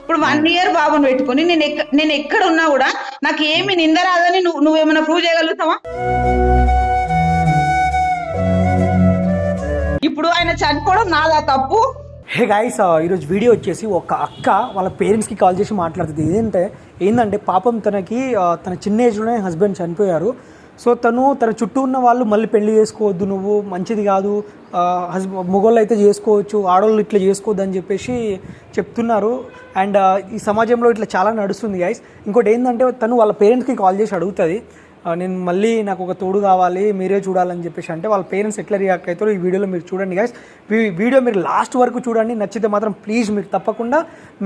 ఇప్పుడు 1 ఇయర్ బాబుని పెట్టుకుని నేను ఎక్కడ ఉన్నా కూడా నాకు ఏమి నింద రాదని నువ్వేమైనా ప్రూవ్ చేయగలుగుతావా? ఇప్పుడు ఆయన చనిపోవడం నాదా తప్పు? హే గాయ్స్, ఈరోజు వీడియో వచ్చేసి ఒక అక్క వాళ్ళ పేరెంట్స్కి కాల్ చేసి మాట్లాడుతుంది. ఏంటంటే పాపం తనకి తన చిన్న ఏజ్లోనే హస్బెండ్ చనిపోయారు. సో తన చుట్టూ ఉన్న వాళ్ళు మళ్ళీ పెళ్లి చేసుకోవద్దు, నువ్వు మంచిది కాదు, మొగోళ్ళు అయితే చేసుకోవచ్చు, ఆడవాళ్ళు ఇట్లా చేసుకోవద్దు అని చెప్పేసి చెప్తున్నారు. అండ్ ఈ సమాజంలో ఇట్లా చాలా నడుస్తుంది గాయ్స్. ఇంకోటి ఏంటంటే తను వాళ్ళ పేరెంట్స్కి కాల్ చేసి అడుగుతుంది, నేను మళ్ళీ నాకు ఒక తోడు కావాలి, మీరే చూడాలని చెప్పేసి. అంటే వాళ్ళ పేరెంట్స్ ఎట్లా రియాక్ట్ అవుతారో ఈ వీడియోలో మీరు చూడండి గైస్. వీడియో మీరు లాస్ట్ వరకు చూడండి. నచ్చితే మాత్రం ప్లీజ్ మీరు తప్పకుండా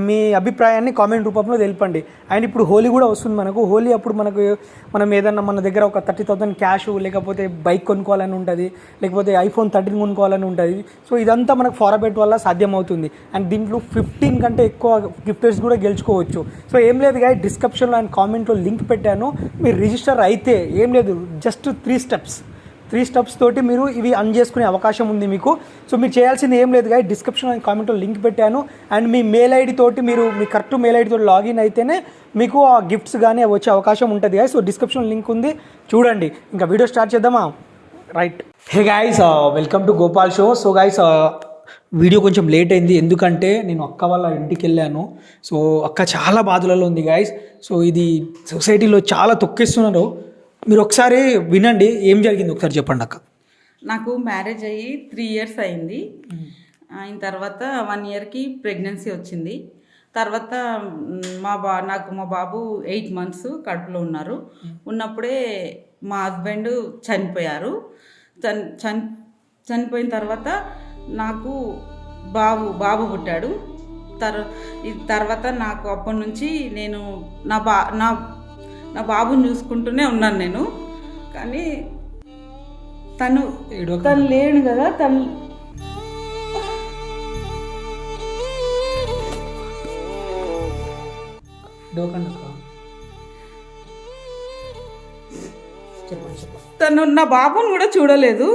మీ అభిప్రాయాన్ని కామెంట్ రూపంలో తెలపండి. అండ్ ఇప్పుడు హోలీ కూడా వస్తుంది మనకు. హోలీ అప్పుడు మనం ఏదన్నా మన దగ్గర ఒక 30,000 క్యాష్, లేకపోతే బైక్ కొనుక్కోవాలని ఉంటుంది, లేకపోతే iPhone 13 కొనుక్కోవాలని ఉంటుంది. సో ఇదంతా మనకు ఫారాబెట్ వల్ల సాధ్యం అవుతుంది. అండ్ దీంట్లో 15 కంటే ఎక్కువ గిఫ్ట్స్ కూడా గెలుచుకోవచ్చు. సో ఏం లేదు గాయస్, డిస్క్రిప్షన్లో అండ్ కామెంట్లో లింక్ పెట్టాను. మీరు రిజిస్టర్ అయితే ఏం లేదు, జస్ట్ 3 స్టెప్స్ తోటి మీరు ఇవి అన్ చేసుకునే అవకాశం ఉంది మీకు. సో మీరు చేయాల్సింది ఏం లేదు గాయస్, డిస్క్రిప్షన్ అండ్ కామెంట్లో లింక్ పెట్టాను. అండ్ మీ మెయిల్ ఐడి తోటి మీ కరెక్ట్ మెయిల్ ఐడి తోటి లాగిన్ అయితేనే మీకు ఆ గిఫ్ట్స్ కానీ వచ్చే అవకాశం ఉంటుంది గాయస్. సో డిస్క్రిప్షన్ లింక్ ఉంది, చూడండి. ఇంకా వీడియో స్టార్ట్ చేద్దామా? Right. Hey guys, welcome to Gopal show. So guys, video కొంచెం లేట్ అయింది, ఎందుకంటే నేను అక్క వాళ్ళ ఇంటికి వెళ్ళాను. సో అక్క చాలా బాధలలో ఉంది గాయస్. సో ఇది సొసైటీలో చాలా తొక్కిస్తున్నారు. మీరు ఒకసారి వినండి, ఏం జరిగింది ఒకసారి చెప్పండి అక్క. నాకు మ్యారేజ్ అయ్యి 3 ఇయర్స్ అయింది. అయిన తర్వాత 1 ఇయర్కి ప్రెగ్నెన్సీ వచ్చింది. తర్వాత నాకు మా బాబు 8 మంత్స్ కడుపులో ఉన్నారు. ఉన్నప్పుడే మా హస్బెండ్ చనిపోయారు. చనిపోయిన తర్వాత నాకు బాబు పుట్టాడు. తర్వాత నాకు అప్పటి నుంచి నేను నా బాబుని చూసుకుంటూనే ఉన్నాను నేను. కానీ తను లేడు కదా. తను నా బాబుని కూడా చూడలేదు,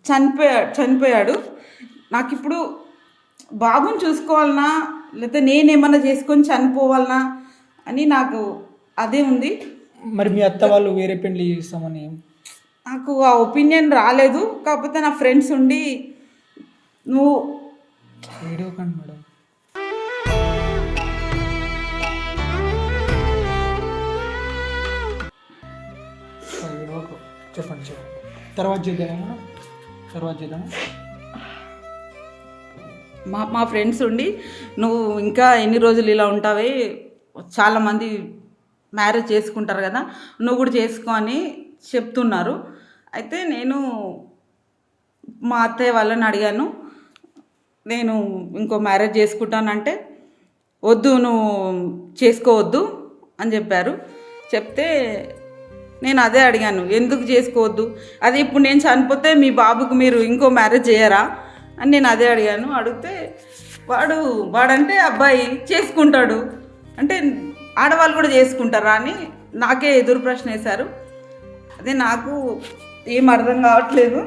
చనిపోయాడు. నాకు ఇప్పుడు బాబుని చూసుకోవాలనా లేకపోతే నేనేమన్నా చేసుకొని చనిపోవాలనా అని నాకు అదే ఉంది. మరి మీ అత్త వాళ్ళు వేరే పెళ్లి చేస్తామని నాకు ఆ ఒపీనియన్ రాలేదు. కాకపోతే నా ఫ్రెండ్స్ ఉండి నువ్వు మేడం చెప్పండి తర్వాత చేద్దాం. మా ఫ్రెండ్స్ ఉండి నువ్వు ఇంకా ఎన్ని రోజులు ఇలా ఉంటావే, చాలామంది మ్యారేజ్ చేసుకుంటారు కదా, నువ్వు కూడా చేసుకో అని చెప్తున్నారు. అయితే నేను మా అత్తయ్య వాళ్ళని అడిగాను, నేను ఇంకో మ్యారేజ్ చేసుకుంటానంటే వద్దు, నువ్వు చేసుకోవద్దు అని చెప్పారు. చెప్తే నేను అదే అడిగాను, ఎందుకు చేసుకోవద్దు, అదే ఇప్పుడు నేను చనిపోతే మీ బాబుకు మీరు ఇంకో మ్యారేజ్ చేయరా అని నేను అదే అడిగాను. అడిగితే వాడంటే అబ్బాయి చేసుకుంటాడు అంటే ఆడవాళ్ళు కూడా చేసుకుంటారా అని నాకే ఎదురు ప్రశ్న వేశారు. అదే నాకు ఏం అర్థం కావట్లేదు.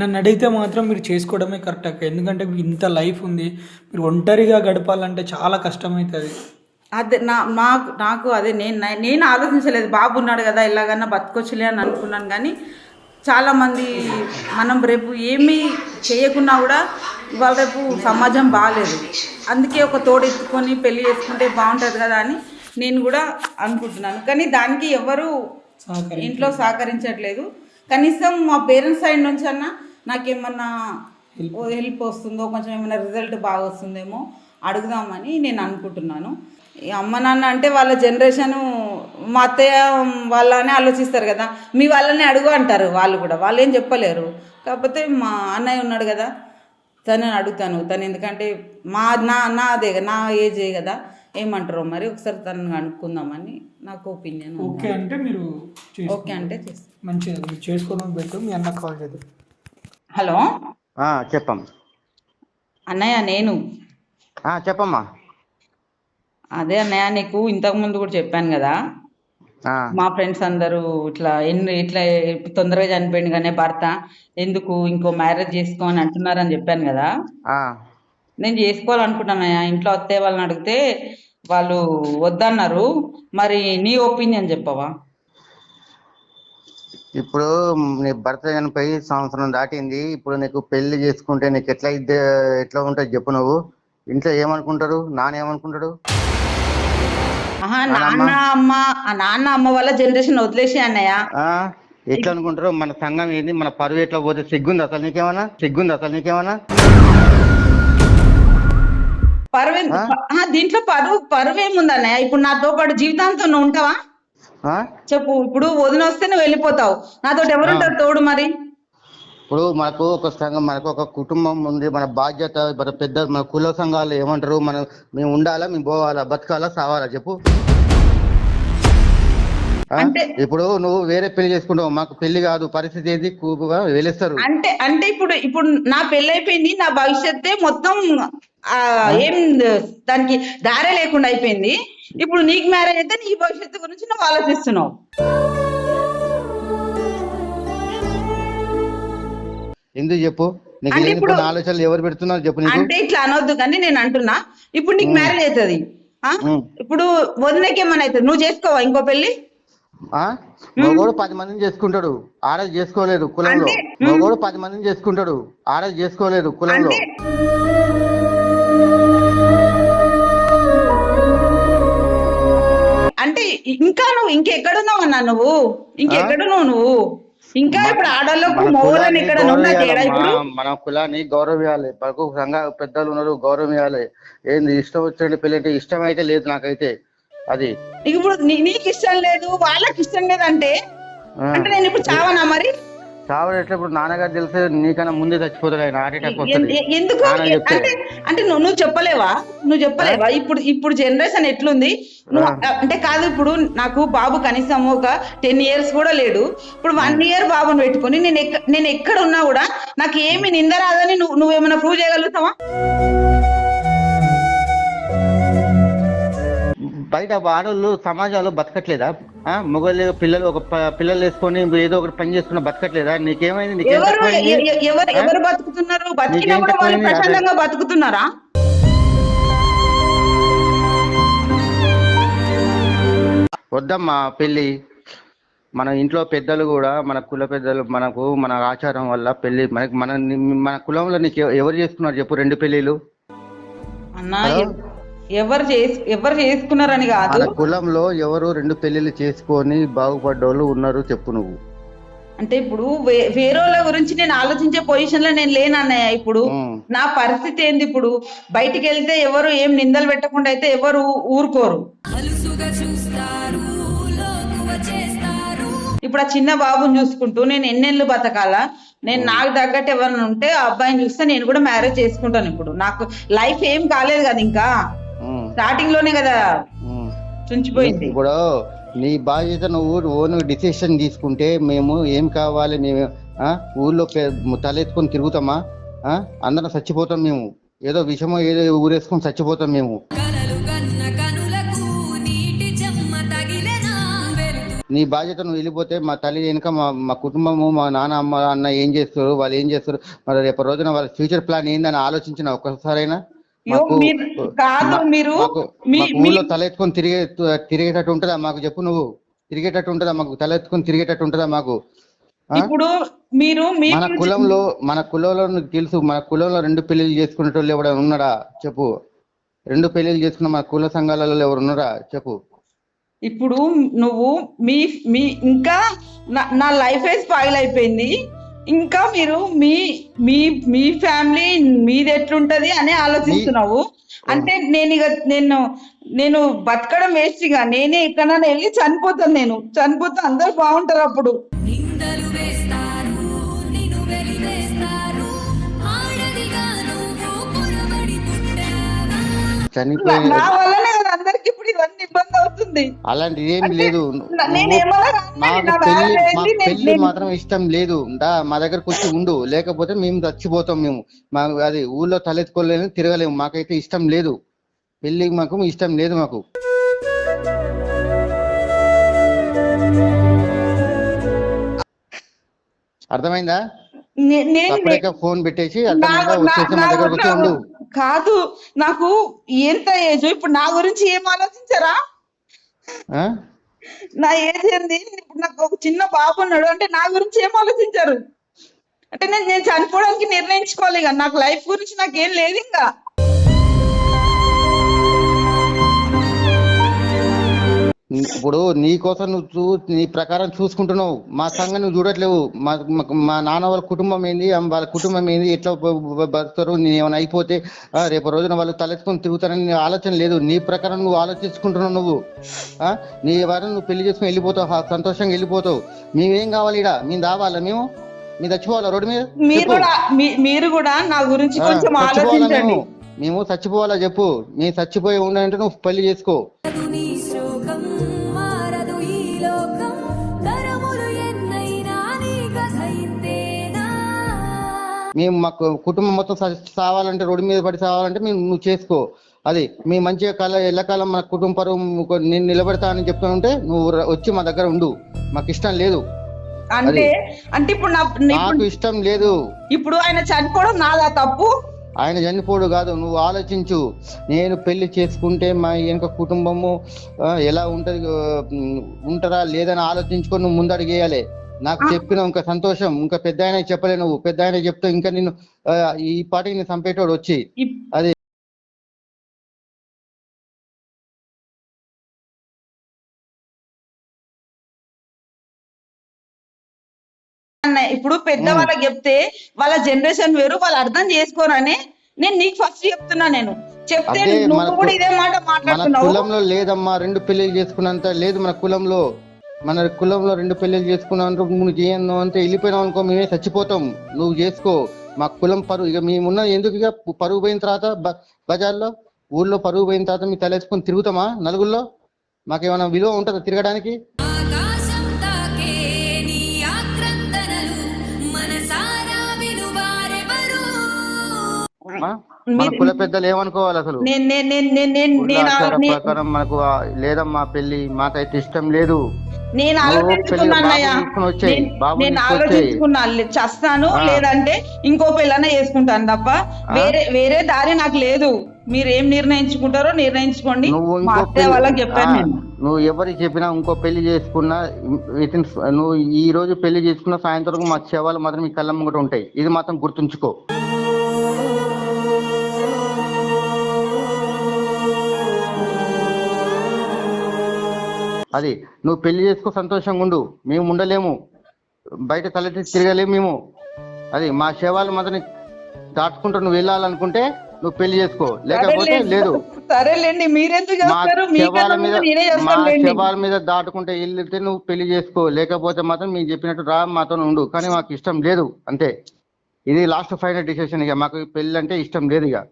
నన్ను అడిగితే మాత్రం మీరు చేసుకోవడమే కరెక్ట్ అక్క. ఎందుకంటే మీకు ఇంత లైఫ్ ఉంది, మీరు ఒంటరిగా గడపాలంటే చాలా కష్టమవుతుంది. అదే నాకు అదే నేను ఆలోచించలేదు. బాబు ఉన్నాడు కదా, ఎలాగన్నా బతకొచ్చులే అని అనుకున్నాను. కానీ చాలామంది మనం రేపు ఏమీ చేయకున్నా కూడా ఇవాళ రేపు సమాజం బాగాలేదు, అందుకే ఒక తోడు ఎత్తుకొని పెళ్లి చేసుకుంటే బాగుంటుంది కదా అని నేను కూడా అనుకుంటున్నాను. కానీ దానికి ఎవరు ఇంట్లో సహకరించట్లేదు. కనీసం మా పేరెంట్స్ సైడ్ నుంచి అన్నా నాకేమన్నా హెల్ప్ వస్తుందో, కొంచెం ఏమైనా రిజల్ట్ బాగా వస్తుందేమో అడుగుదామని నేను అనుకుంటున్నాను. అమ్మ నాన్న అంటే వాళ్ళ జనరేషను, మా అత్తయ్య వాళ్ళనే ఆలోచిస్తారు కదా, మీ వాళ్ళని అడుగు అంటారు. వాళ్ళు ఏం చెప్పలేరు. కాకపోతే మా అన్నయ్య ఉన్నాడు కదా, తనని అడుగుతాను. తను ఎందుకంటే నాదే నా ఏజే కదా, ఏమంటారో మరి ఒకసారి తనని అనుకుందామని నాకు ఒపీనియన్. ఓకే అంటే మీరు ఓకే అంటే చేస్తాను, మంచిగా మీరు చేసుకోవడం బెటర్. మీ అన్న కాల్ చేద్దాం. హలో చెప్పమ్మా. అన్నయ్య నేను చెప్పమ్మా. అదే అన్నయ్య, నీకు ఇంతకుముందు కూడా చెప్పాను కదా, మా ఫ్రెండ్స్ అందరూ ఇట్లా తొందరగా చనిపోయింది కానీ భర్త, ఎందుకు ఇంకో మ్యారేజ్ చేసుకో అని అంటున్నారని చెప్పాను కదా. నేను చేసుకోవాలనుకుంటున్నానయ్యా. ఇంట్లో అత్తయ్య వాళ్ళని అడిగితే వాళ్ళు వద్దన్నారు. మరి నీ ఒపీనియన్ చెప్పవా? ఇప్పుడు నీ భర్త చనిపోయి సంవత్సరం దాటింది. ఇప్పుడు నీకు పెళ్లి చేసుకుంటే నీకు ఎట్లా ఉంటుంది చెప్పు నువ్వు? ఇంట్లో ఏమనుకుంటారు? నాన్న ఏమనుకుంటాడు? ఆహా, నానమ్మ? నాన్న అమ్మ వాళ్ళ జనరేషన్ వదిలేసి అన్నయ్య. ఆ ఎట్లా అనుకుంటారు? మన సంఘం ఏంది, మన పరువు ఎట్లా పోతే సిగ్గుంది అసలు నీకేమన్నా? పరువు దీంట్లో పరువు ఏముంది అన్నయ్య? ఇప్పుడు నాతో పాటు జీవితాంతం నువ్వు ఉంటావా ఆ? చెప్పు. ఇప్పుడు వదిన వస్తే నువ్వు వెళ్ళిపోతావు, నాతో ఎవరుంటారు తోడు? మరి ఇప్పుడు మనకు ఒక సంఘం, మనకు ఒక కుటుంబం ఉంది, మన బాధ్యత, మన పెద్ద మన కుల సంఘాలు ఏమంటారు? మేము ఉండాలా, మేము పోవాలా, బతకాలా, సావాలా చెప్పు? ఆ? అంటే ఇప్పుడు నువ్వు వేరే పెళ్లి చేసుకుంటావు, మాకు పెళ్లి కాదు, పరిస్థితి ఏంది? వెలుస్తారు. అంటే ఇప్పుడు నా పెళ్ళి అయిపోయింది, నా భవిష్యత్తే మొత్తం ఏం దానికి దారే లేకుండా అయిపోయింది. ఇప్పుడు నీకు మ్యారేజ్ అయితే నీ భవిష్యత్తు గురించి నువ్వు ఆలోచిస్తున్నావు. ఎందుకు చెప్పు? నీకు అంటే లేని ఇప్పుడు కొన్ని ఆలోచనలు ఎవరు పెడుతున్నారు చెప్పు నీకు? అంటే ఇట్లా అనొద్దు కానీ నేను అంటున్నా, ఇప్పుడు నీకు మ్యారేజ్ అవుతుంది, ఇప్పుడు వదినకి ఏమన్నా అవుతుంది, నువ్వు చేసుకోవా ఇంకో పెళ్లి? మగోడు 10 మందిని చేసుకుంటాడు, ఆడది చేసుకోలేదు కులంలో. మగోడు 10 మందిని చేసుకుంటాడు, ఆడది చేసుకోలేదు కులంలో. అంటే ఇంకా నువ్వు ఇంకెక్కడున్నావు అన్నా? ఇంకెక్కడున్నావు నువ్వు? ఇంకా ఇప్పుడు ఆడవాళ్ళకు మగవాళ్ళని ఎక్కడ ఉందా తేడా? ఇప్పుడు మన కులాన్ని గౌరవించాలి, మనకు సంఘ పెద్దలు ఉన్నారు, గౌరవించాలి. ఏంది ఇష్టం వచ్చినట్టు పెళ్లి అంటే ఇష్టం అయితే లేదు నాకైతే. అది ఇప్పుడు నీకు ఇష్టం లేదు, వాళ్ళకి ఇష్టం లేదు అంటే నేను ఇప్పుడు చావనా? మరి చావడం ఎట్లా? ఇప్పుడు నాన్నగారు తెలిసే నీకన్నా ముందే చచ్చిపోతాడు ఆయన, హార్ట్ అటాక్ వస్తుంది. ఎందుకు అంటే నువ్వు చెప్పలేవా? ఇప్పుడు జనరేషన్ ఎట్లుంది? నువ్వు అంటే కాదు, ఇప్పుడు నాకు బాబు కనీసం ఒక 10 years కూడా లేడు. ఇప్పుడు 1 year బాబుని పెట్టుకుని నేను ఎక్కడ ఉన్నా కూడా నాకు ఏమి నింద రాదని నువ్వేమైనా ప్రూవ్ చేయగలుగుతావా? బయట ఆడవాళ్ళు సమాజంలో బతకట్లేదా? మొగలు పిల్లలు పిల్లలు వేసుకొని ఏదో ఒకటి పని చేసుకున్న బతకట్లేదా? నీకేమైంది? ఎవరు బతుకుతున్నారు? బతికినా కూడా వాళ్ళు ప్రశాంతంగా బతుకుతున్నారా? వద్దమ్మా పెళ్లి. మన ఇంట్లో పెద్దలు కూడా, మన కుల పెద్దలు, మన ఆచారం వల్ల పెళ్లి మన కులంలో నీకు ఎవరు చేసుకున్నారు చెప్పు 2 పెళ్లిలు? అన్నా ఎవరు చేసుకున్నారని కాదు, మన కులంలో ఎవరు 2 పెళ్లిలు చేసుకొని బాగుపడ్డోళ్ళు ఉన్నారు చెప్పు నువ్వు? అంటే ఇప్పుడు వేరేళ్ళ గురించి నేను ఆలోచించే పొజిషన్ లో నేను లేనన్నయ్య. ఇప్పుడు నా పరిస్థితి ఏంది? ఇప్పుడు బయటికి వెళ్తే ఎవరు ఏం నిందలు పెట్టకుండా అయితే ఎవరు ఊరుకోరు. ఇప్పుడు ఆ చిన్న బాబుని చూసుకుంటూ నేను ఎన్నెళ్ళు బతకాలా? నాకు తగ్గట్టు ఎవరైనా ఉంటే ఆ అబ్బాయిని చూస్తే నేను కూడా మ్యారేజ్ చేసుకుంటాను. ఇప్పుడు నాకు లైఫ్ ఏం కాలేదు కదా, ఇంకా స్టార్టింగ్ లోనే కదా చుంచిపోయింది. ఇప్పుడు నీ బాధ్యత నువ్వు డిసిషన్ తీసుకుంటే మేము ఏం కావాలి, మేము ఊళ్ళో తలెత్తుకొని తిరుగుతామా? అందరం చచ్చిపోతాం మేము, ఏదో విషమో ఏదో ఊరేసుకొని చచ్చిపోతాం మేము. నీ బాధ్యత నువ్వు వెళ్ళిపోతే మా తల్లి వెనుక మా కుటుంబము, మా నాన్న అమ్మ అన్న ఏం చేస్తారు, వాళ్ళు ఏం చేస్తారు, మరి రేపు రోజున వాళ్ళ ఫ్యూచర్ ప్లాన్ ఏందని ఆలోచించిన ఒక్కసారైనా? ఊళ్ళో తలెత్తుకొని తిరిగేటట్టు ఉంటుందా మాకు చెప్పు? నువ్వు తిరిగేటట్టు ఉంటుందా మాకు? తలెత్తుకొని తిరిగేటట్టు ఉంటుందా మాకు? ఇప్పుడు మన కులంలో నీకు తెలుసు, మన కులంలో 2 పెళ్లిళ్ళు చేసుకునేటోళ్ళు ఎవరైనా ఉన్నారా చెప్పు? 2 పెళ్లిళ్ళు చేసుకున్న మన కుల సంఘాలలో ఎవరు ఉన్నారా చెప్పు? ఇప్పుడు నువ్వు మీ ఇంకా నా లైఫ్ స్పాయిల్ అయిపోయింది, ఇంకా మీరు మీ ఫ్యామిలీ మీది ఎట్లుంటది అని ఆలోచిస్తున్నావు. అంటే నేను బతకడం వేస్ట్ గా నేనే ఎక్కడైనా వెళ్ళి చనిపోతే అందరు బాగుంటారు. అప్పుడు నా వల్లనే కదా అందరికి ఇప్పుడు ఇవన్నీ ఇబ్బంది అవుతుంది. అలాంటిది ఏం లేదు. పెళ్లి మాత్రం ఇష్టం లేదు, మా దగ్గరకు వచ్చి ఉండు, లేకపోతే మేము చచ్చిపోతాం. మేము అది ఊళ్ళో తలెత్తుకోలేము, తిరగలేము. మాకైతే ఇష్టం లేదు పెళ్లి, మాకు ఇష్టం లేదు మాకు. అర్థమైందా? ఫోన్ పెట్టేసి మా దగ్గరకు వచ్చి ఉండు. కాదు, నాకు ఎంత ఏజ్, ఇప్పుడు నా గురించి ఏం ఆలోచించారా? ఆ? నా ఏజ్ ఏంది, ఇప్పుడు నాకు ఒక చిన్న బాబు ఉన్నాడు అంటే నా గురించి ఏం ఆలోచించారు? అంటే నేను చనిపోవడానికి నిర్ణయించుకోవాలి, ఇక నాకు లైఫ్ గురించి నాకేం లేదు ఇంకా. ఇప్పుడు నీ కోసం నీ ప్రకారం చూసుకుంటున్నావు, మా సంఘం నువ్వు చూడట్లేవు. మా నాన్న వాళ్ళ కుటుంబం ఏంది, వాళ్ళ కుటుంబం ఏంది, ఎట్లా బతుకుతారు, నేను ఏమైనా అయిపోతే రేపు రోజున వాళ్ళు తలెత్తుకొని తిరుగుతారని నీ ఆలోచన లేదు. నీ ప్రకారం నువ్వు ఆలోచించుకుంటున్నావు. నువ్వు నీ వారిని నువ్వు పెళ్లి చేసుకుని వెళ్ళిపోతావు, సంతోషంగా వెళ్ళిపోతావు. మేమేం కావాలి ఇడా? మేము రావాలా? మేము చచ్చిపోవాలా రోడ్డు మీద? మీరు కూడా నా గురించి కొంచెం ఆలోచించండి. మేము చచ్చిపోవాలా చెప్పు? మేము చచ్చిపోయి ఉండాలంటే నువ్వు పెళ్లి చేసుకో. మేము మా కుటుంబం మొత్తం సావాలంటే, రోడ్డు మీద పడి సావాలంటే నువ్వు చేసుకో. అది మీ మంచిగా ఎల్లకాలం మన కుటుంబ పరువు నేను నిలబెడతా అని చెప్తా ఉంటే నువ్వు వచ్చి మా దగ్గర ఉండు. మాకు ఇష్టం లేదు. అంటే ఇప్పుడు నాకు ఇష్టం లేదు. ఇప్పుడు ఆయన చనిపోవడం నాదా తప్పు? ఆయన చనిపోడు కాదు, నువ్వు ఆలోచించు. నేను పెళ్లి చేసుకుంటే మా వెనుక కుటుంబము ఎలా ఉంటారా లేదని ఆలోచించుకొని నువ్వు ముందడుగేయాలి. నాకు చెప్పిన ఇంకా సంతోషం. ఇంకా పెద్ద ఆయన చెప్పలే, నువ్వు పెద్ద ఆయన చెప్తే ఇంకా నిన్ను ఈ పాటికి నేను చంపేటోడు వచ్చి. అది ఇప్పుడు పెద్దవాళ్ళకి చెప్తే వాళ్ళ జనరేషన్ వేరు, వాళ్ళు అర్థం చేసుకోరని నేను నీకు ఫస్ట్ చెప్తున్నా. నేను చెప్తే నువ్వు కూడా ఇదే మాట మాట్లాడుతున్నావు. కులంలో లేదమ్మా, 2 పెళ్లిళ్ళు చేసుకున్నంత లేదు మన కులంలో. మన కులంలో 2 పెళ్లిళ్ళు చేసుకున్నావు, నువ్వు చేయను అంటే వెళ్ళిపోయినావు అనుకో, మేమే చచ్చిపోతాం. నువ్వు చేసుకో. మా కులం పరువు ఇక మేమున్న ఎందుకు, ఇక పరువు పోయిన తర్వాత బజార్లో ఊర్లో పరువు పోయిన తర్వాత మీ తలెత్తుకొని తిరుగుతామా నలుగుల్లో? మాకేమైనా విలువ ఉంటుందా తిరగడానికి? మన కుల పెద్దలు ఏమనుకోవాలి అసలు? ప్రకారం మనకు లేదమ్మా పెళ్లి, మాకైతే ఇష్టం లేదు. నేను ఆలోచించుకున్నా, చేస్తాను లేదంటే ఇంకో పెళ్ళనే చేసుకుంటాను తప్ప వేరే దారి నాకు లేదు. మీరు ఏం నిర్ణయించుకుంటారో నిర్ణయించుకోండి. వాళ్ళకి చెప్పాను నేను. నువ్వు ఎవరికి చెప్పినా ఇంకో పెళ్లి చేసుకున్నా, నువ్వు ఈ రోజు పెళ్లి చేసుకున్న సాయంత్రం మా శవాలు మాత్రం మీ కళ్ళ ముంగట ఉంటాయి. ఇది మాత్రం గుర్తుంచుకో. అది నువ్వు పెళ్లి చేసుకో, సంతోషంగా ఉండు. మేము ఉండలేము, బయట తలెత్తి తిరగలేము మేము. అది మా శవాలు మాత్రం దాటుకుంటూ నువ్వు వెళ్ళాలనుకుంటే నువ్వు పెళ్లి చేసుకో, లేకపోతే లేదు. మా శవాల మీద దాటుకుంటే వెళ్తే నువ్వు పెళ్లి చేసుకో, లేకపోతే మాత్రం మీకు చెప్పినట్టు రా మాతో ఉండు. కానీ మాకు ఇష్టం లేదు అంతే. ఇది లాస్ట్ ఫైనల్ డిసిషన్. ఇక మాకు పెళ్లి అంటే ఇష్టం లేదు. ఇక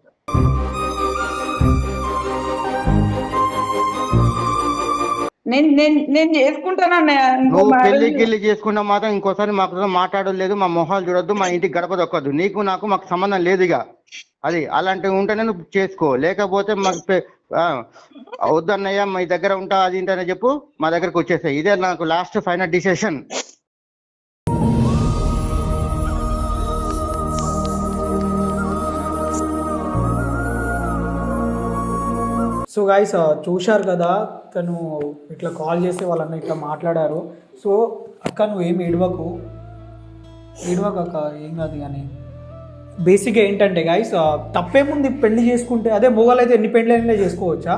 నేను చేసుకుంటానన్నయ్య. నువ్వు పెళ్లి చేసుకున్నా మాత్రం ఇంకోసారి మాకు మాట్లాడలేదు, మా మొహాలు చూడొద్దు, మా ఇంటికి గడప దొక్కద్దు. నీకు మాకు సంబంధం లేదు. ఇక అది అలాంటివి ఉంటేనే నువ్వు చేసుకో, లేకపోతే మాకు వద్దన్నయ్య మీ దగ్గర ఉంటా అది ఏంటనే చెప్పు, మా దగ్గరకు వచ్చేసాయి. ఇదే నాకు last final decision. So guys చూశారు కదా, తను ఇట్లా కాల్ చేస్తే వాళ్ళన్న ఇట్లా మాట్లాడారు. సో అక్క నువ్వు ఏం ఏడవకు అక్క, ఏం కాదు. కానీ బేసిక్గా ఏంటంటే గైస్, తప్పేముంది పెళ్లి చేసుకుంటే? అదే మొగలు అయితే ఎన్ని పెళ్ళైనా చేసుకోవచ్చా?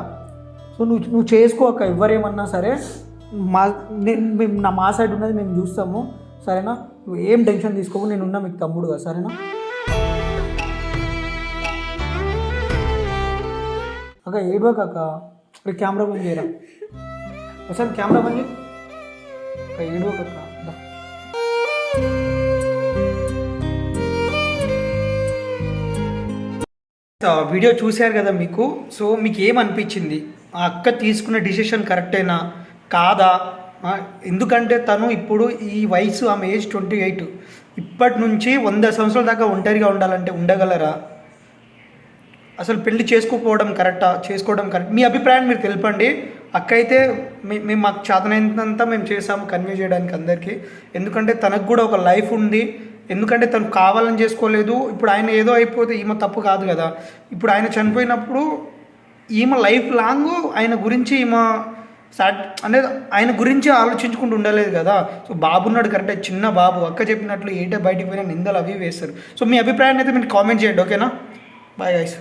సో నువ్వు చేసుకో అక్క, ఎవరేమన్నా సరే. మా సైడ్ ఉన్నది మేము చూస్తాము, సరేనా? నువ్వు ఏం టెన్షన్ తీసుకోవు, నేను ఉన్నా మీకు తమ్ముడుగా, సరేనా? అక్క ఏడవక అక్క. కెమెరా బంద్ చేయరా ఒకసారి, కెమెరా బంద్ చేయి. ఏడవక అక్క. వీడియో చూశారు కదా మీకు. సో మీకు ఏమనిపించింది? ఆ అక్క తీసుకున్న డిసిషన్ కరెక్టేనా కాదా? ఎందుకంటే తను ఇప్పుడు ఈ వయసు, ఆమె ఏజ్ 28, ఇప్పటి నుంచి 100 సంవత్సరాల దాకా ఒంటరిగా ఉండాలంటే ఉండగలరా? అసలు పెళ్లి చేసుకోకపోవడం కరెక్టా, చేసుకోవడం కరెక్ట్? మీ అభిప్రాయం మీరు తెలపండి. అక్క అయితే మేము మాకు చేతనైనంత మేము చేసాము కన్వే చేయడానికి అందరికీ. ఎందుకంటే తనకు కూడా ఒక లైఫ్ ఉంది, ఎందుకంటే తను కావాలని చేసుకోలేదు. ఇప్పుడు ఆయన ఏదో అయిపోతే ఈమె తప్పు కాదు కదా. ఇప్పుడు ఆయన చనిపోయినప్పుడు ఈమె లైఫ్ లాంగ్ ఆయన గురించి ఈమె అనేది ఆయన గురించి ఆలోచించుకుంటూ ఉండలేదు కదా. సో బాబు ఉన్నాడు కరెక్టే, చిన్న బాబు, అక్క చెప్పినట్లు ఏటే బయటికి పోయినా నిందలు అవి వేస్తారు. సో మీ అభిప్రాయాన్ని అయితే మీరు కామెంట్ చేయండి, ఓకేనా? Bye guys.